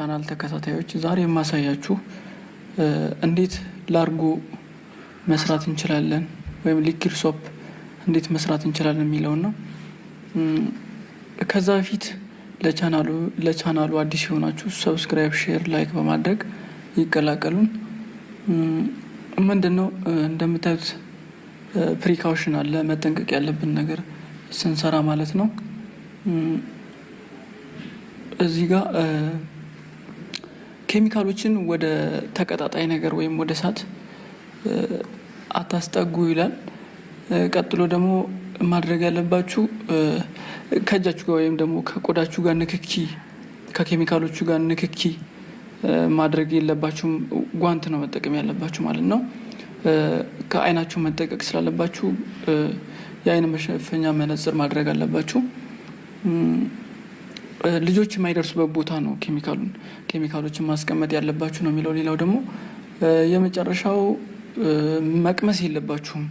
ቻናል ተከታታዮች ዛሬ የማሳያችሁ እንዴት ላርጎ መስራት እንችላለን ወይም ሊኪድ ሶፕ እንዴት መስራት እንችላለን የሚለው ነው። ከዛ በፊት ለቻናሉ አዲስ የሆናችሁ ሰብስክራይብ፣ ሼር፣ ላይክ በማድረግ ይቀላቀሉን። ምንድነው እንደምታዩት ፕሪካውሽን አለ፣ መጠንቀቅ ያለብን ነገር ስንሰራ ማለት ነው። እዚህ ጋር ኬሚካሎችን ወደ ተቀጣጣይ ነገር ወይም ወደ እሳት አታስጠጉ ይላል። ቀጥሎ ደግሞ ማድረግ ያለባችሁ ከእጃችሁ ጋር ወይም ደግሞ ከቆዳችሁ ጋር ንክኪ ከኬሚካሎቹ ጋር ንክኪ ማድረግ የለባችሁም። ጓንት ነው መጠቀም ያለባችሁ ማለት ነው። ከአይናችሁ መጠቀቅ ስላለባችሁ የአይን መሸፈኛ መነጽር ማድረግ አለባችሁ። ልጆች የማይደርሱበት ቦታ ነው ኬሚካሎችን ማስቀመጥ ያለባችሁ ነው የሚለው። ሌላው ደግሞ የመጨረሻው መቅመስ የለባችሁም።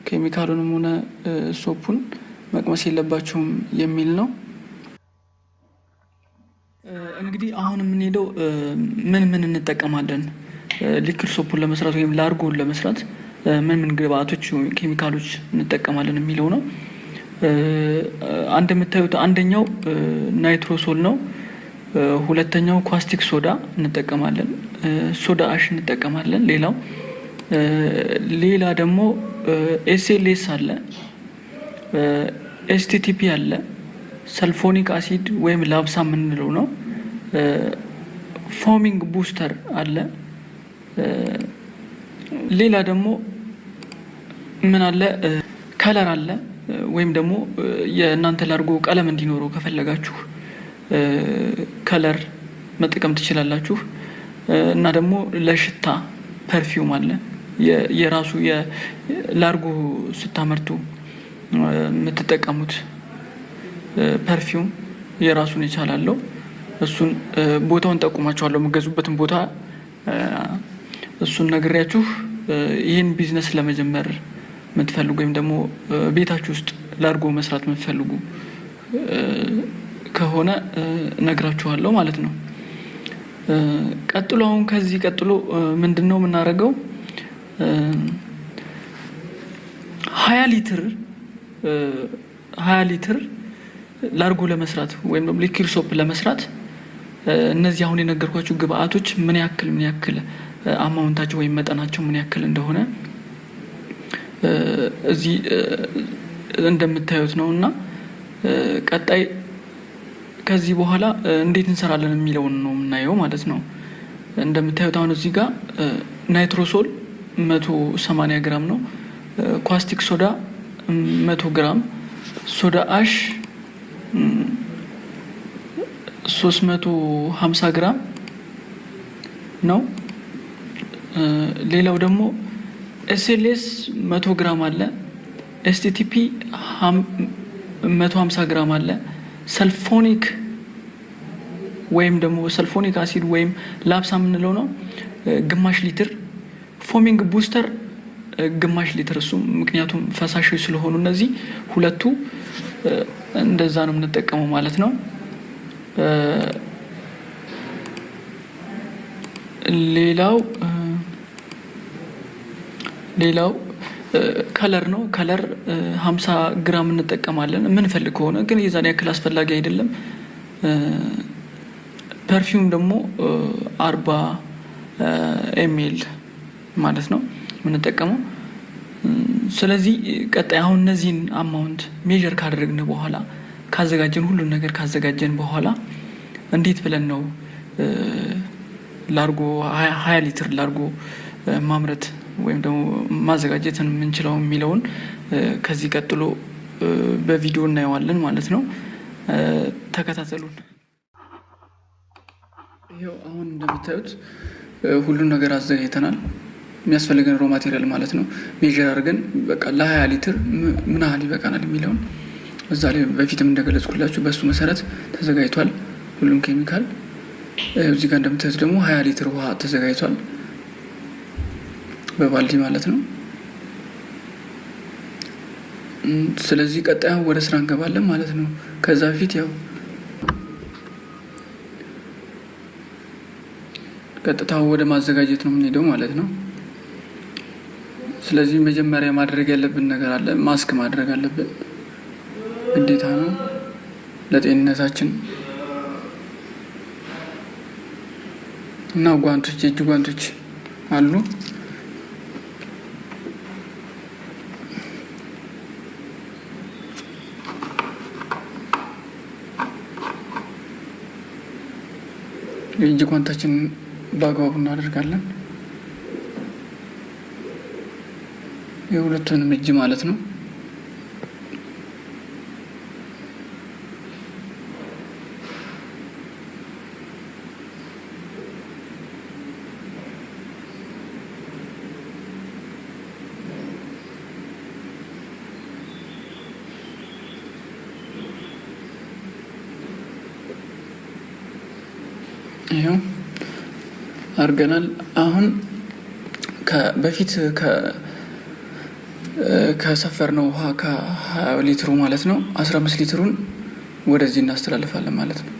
ኬሚካሉንም ሆነ ሶፑን መቅመስ የለባችሁም የሚል ነው። እንግዲህ አሁን የምንሄደው ምን እንጠቀማለን ሊኪድ ሶፑን ለመስራት ወይም ላርጎን ለመስራት ምን ግብአቶች ኬሚካሎች እንጠቀማለን የሚለው ነው። እንደምታዩት አንደኛው ናይትሮሶል ነው። ሁለተኛው ኳስቲክ ሶዳ እንጠቀማለን፣ ሶዳ አሽ እንጠቀማለን። ሌላ ደግሞ ኤስኤልኤስ አለ፣ ኤስቲቲፒ አለ፣ ሰልፎኒክ አሲድ ወይም ላብሳ የምንለው ነው። ፎሚንግ ቡስተር አለ። ሌላ ደግሞ ምን አለ ከለር አለ፣ ወይም ደግሞ የእናንተ ላርጎ ቀለም እንዲኖረው ከፈለጋችሁ ከለር መጠቀም ትችላላችሁ። እና ደግሞ ለሽታ ፐርፊውም አለ። የራሱ የላርጎ ስታመርቱ የምትጠቀሙት ፐርፊውም የራሱን ይቻላል። እሱን ቦታውን ጠቁማችኋለሁ፣ የምገዙበትን ቦታ እሱን ነግሬያችሁ ይህን ቢዝነስ ለመጀመር የምትፈልጉ ወይም ደግሞ ቤታችሁ ውስጥ ላርጎ መስራት የምትፈልጉ ከሆነ ነግራችኋለሁ ማለት ነው። ከዚህ ቀጥሎ ምንድነው የምናደርገው? 20 ሊትር ላርጎ ለመስራት ወይም ደግሞ ሊኪድ ሶፕ ለመስራት እነዚህ አሁን የነገርኳችሁ ግብአቶች ምን ያክል አማውንታቸው ወይም መጠናቸው ምን ያክል እንደሆነ እዚህ እንደምታዩት ነውና ቀጣይ ከዚህ በኋላ እንዴት እንሰራለን የሚለውን ነው የምናየው ማለት ነው። እንደምታዩት አሁን እዚህ ጋር ናይትሮሶል 180 ግራም ነው፣ ኳስቲክ ሶዳ 100 ግራም፣ ሶዳ አሽ 350 ግራም ነው። ሌላው ደግሞ ኤስኤልኤስ 100 ግራም አለ፣ ኤስቲቲፒ 150 ግራም አለ፣ ሰልፎኒክ ወይም ደግሞ ሰልፎኒክ አሲድ ወይም ላብሳ የምንለው ነው ግማሽ ሊትር፣ ፎሚንግ ቡስተር ግማሽ ሊትር። እሱ ምክንያቱም ፈሳሽ ስለሆኑ እነዚህ ሁለቱ እንደዛ ነው የምንጠቀመው ማለት ነው። ሌላው ከለር ነው። ከለር 50 ግራም እንጠቀማለን የምንፈልግ ከሆነ፣ ግን የዛን ያክል አስፈላጊ አይደለም። ፐርፊውም ደግሞ 40 ኤምኤል ማለት ነው የምንጠቀመው። ስለዚህ ቀጣይ አሁን እነዚህን አማውንት ሜዠር ካደረግን በኋላ ሁሉን ነገር ካዘጋጀን በኋላ እንዴት ብለን ነው ላርጎ 20 ሊትር ላርጎ ማምረት ወይም ደግሞ ማዘጋጀትን የምንችለው የሚለውን ከዚህ ቀጥሎ በቪዲዮ እናየዋለን ማለት ነው። ተከታተሉን። ይሄው አሁን እንደምታዩት ሁሉን ነገር አዘጋጅተናል። የሚያስፈልገን ሮ ማቴሪያል ማለት ነው ሜዠር አድርገን በቃ ለ20 ሊትር ምን ያህል ይበቃናል የሚለውን እዛ ላይ በፊትም እንደገለጽኩላችሁ በሱ መሰረት ተዘጋጅቷል ሁሉም ኬሚካል። እዚህ ጋር እንደምታዩት ደግሞ 20 ሊትር ውሃ ተዘጋጅቷል በባልዲ ማለት ነው። ስለዚህ ቀጣይ ወደ ስራ እንገባለን ማለት ነው። ከዛ በፊት ያው ቀጥታ ወደ ማዘጋጀት ነው የምንሄደው ማለት ነው። ስለዚህ መጀመሪያ ማድረግ ያለብን ነገር አለ። ማስክ ማድረግ አለብን፣ ግዴታ ነው ለጤንነታችን እና ጓንቶች፣ የእጅ ጓንቶች አሉ። የእጅ ጓንታችንን በአግባቡ እናደርጋለን። የሁለቱንም እጅ ማለት ነው። ይሄው አርገናል። አሁን በፊት ከሰፈርነው ውሃ ከ20 ሊትሩ ማለት ነው 15 ሊትሩን ወደዚህ እናስተላልፋለን ማለት ነው።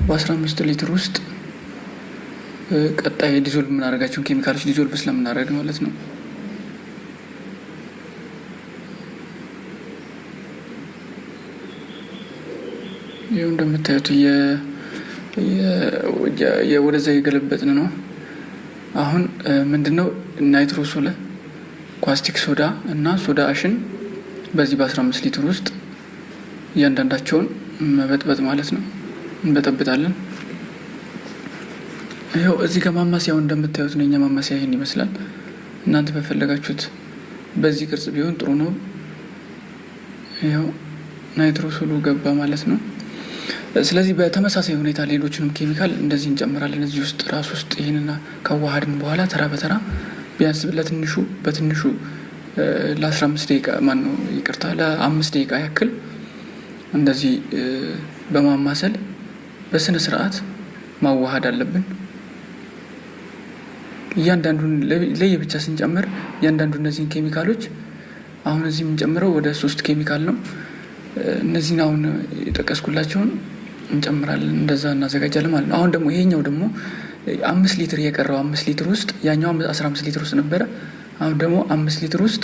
በ15 ሊትር ውስጥ ቀጣይ ዲዞልቭ የምናደርጋቸውን ኬሚካሎች ዲዞልቭ ስለምናደርግ ማለት ነው። ይሄው እንደምታዩት ወደዛ እየገለበጥን ነው። አሁን ምንድነው ናይትሮሶል፣ ኳስቲክ ሶዳ እና ሶዳ አሽን በዚህ በ15 ሊትር ውስጥ እያንዳንዳቸውን መበጥበጥ ማለት ነው። እንበጠብጣለን። ይሄው እዚህ ጋር ማማሲያው እንደምታዩት ነው። የኛ ማማሲያ ይሄን ይመስላል። እናንተ በፈለጋችሁት በዚህ ቅርጽ ቢሆን ጥሩ ነው። ይሄው ናይትሮሶሉ ገባ ማለት ነው። ስለዚህ በተመሳሳይ ሁኔታ ሌሎችንም ኬሚካል እንደዚህ እንጨምራለን እዚህ ውስጥ ራስ ውስጥ። ይሄንና ካዋሃድን በኋላ ተራ በተራ ቢያንስ በትንሹ ለ15 ደቂቃ ለ5 ደቂቃ ያክል እንደዚህ በማማሰል በስነ ስርዓት ማዋሃድ አለብን። እያንዳንዱን ለየብቻ ስንጨምር እያንዳንዱ እነዚህን ኬሚካሎች አሁን እዚህ የምንጨምረው ወደ 3 ኬሚካል ነው። እነዚህን አሁን የጠቀስኩላቸውን እንጨምራለን፣ እንደዛ እናዘጋጃለን ማለት ነው። አሁን ደግሞ ይሄኛው ደግሞ 5 ሊትር የቀረው 5 ሊትር ውስጥ ያኛው 15 ሊትር ውስጥ ነበረ። አሁን ደግሞ 5 ሊትር ውስጥ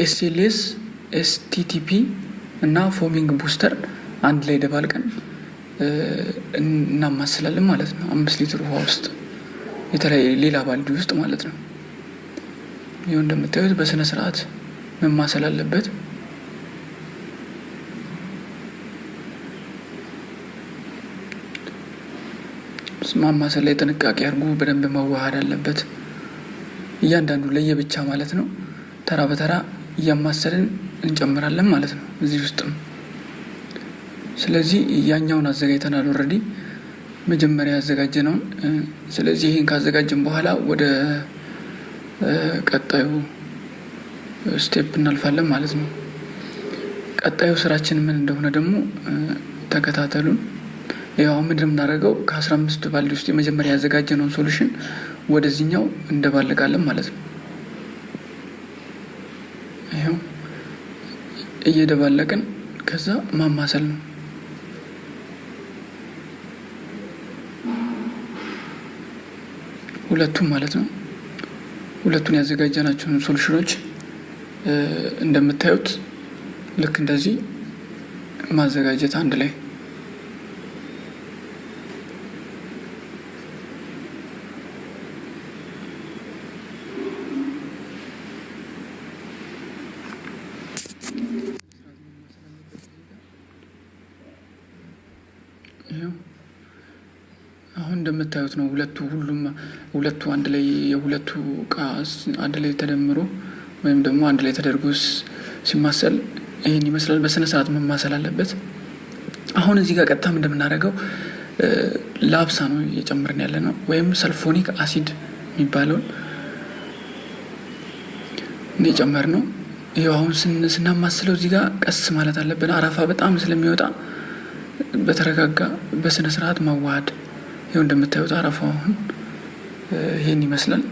ኤስኤልኤስ፣ ኤስቲቲፒ እና ፎሚንግ ቡስተር አንድ ላይ ደባልቀን እናማስላለን ማለት ነው። 5 ሊትር ውሃ ውስጥ የተለያየ ሌላ ባልዲ ውስጥ ማለት ነው። ይሄው እንደምታዩት በስነ ስርዓት መማሰል አለበት። ማማሰል ላይ ጥንቃቄ አድርጉ። በደንብ መዋሃድ አለበት እያንዳንዱ ለየብቻ ማለት ነው። ተራ በተራ እያማሰልን እንጨምራለን ማለት ነው እዚህ ውስጥም። ስለዚህ ያኛውን አዘጋጅተናል ኦልሬዲ መጀመሪያ ያዘጋጀነውን። ስለዚህ ይሄን ካዘጋጀን በኋላ ወደ ቀጣዩ ስቴፕ እናልፋለን ማለት ነው። ቀጣዩ ስራችን ምን እንደሆነ ደግሞ ተከታተሉን። ያው ምንድነው የምናደርገው? ከ15 ባልዲ ውስጥ የመጀመሪያ ያዘጋጀነውን ሶሉሽን ወደዚህኛው እንደባለቃለን ማለት ነው። ይሄው እየደባለቅን ከዛ ማማሰል ነው። ሁለቱም ማለት ነው። ሁለቱን ያዘጋጀናቸውን ሶሉሽኖች እንደምታዩት ልክ እንደዚህ ማዘጋጀት አንድ ላይ አሁን እንደምታዩት ነው። ሁለቱ አንድ ላይ የሁለቱ ቃስ አንድ ላይ ተደምሮ ወይም ደግሞ አንድ ላይ ተደርጎ ሲማሰል ይሄን ይመስላል። በስነ ስርዓት መማሰል አለበት። አሁን እዚህ ጋር ቀጥታ እንደምናደርገው ላብሳ ነው እየጨመርን ያለ ነው፣ ወይም ሰልፎኒክ አሲድ የሚባለውን እየጨመርን ነው። ይሄው አሁን ስናማስለው እዚህ ጋር ቀስ ማለት አለብን። አረፋ በጣም ስለሚወጣ በተረጋጋ በስነ ስርዓት ማዋሃድ። ይሄው እንደምታዩት አረፋው አሁን ይሄን ይመስላል።